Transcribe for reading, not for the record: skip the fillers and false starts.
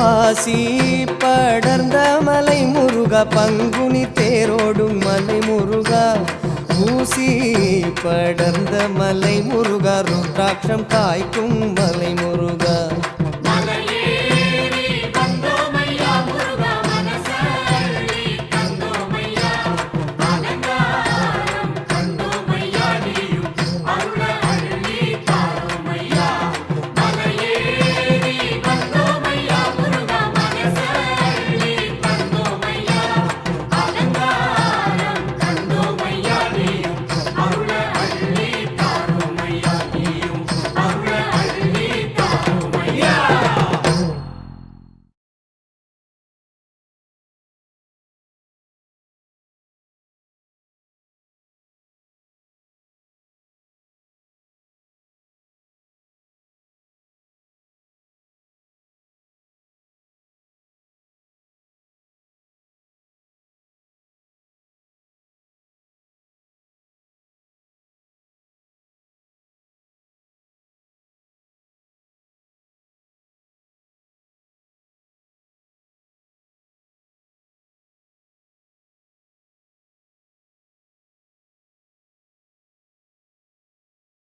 பாசி படர்ந்த மலை முருகா பங்குனி தேரோடும் மலை முருகா ஊசி படர்ந்த மலை முருகா ருத்ராட்சம் காய்க்கும் மலை முருகா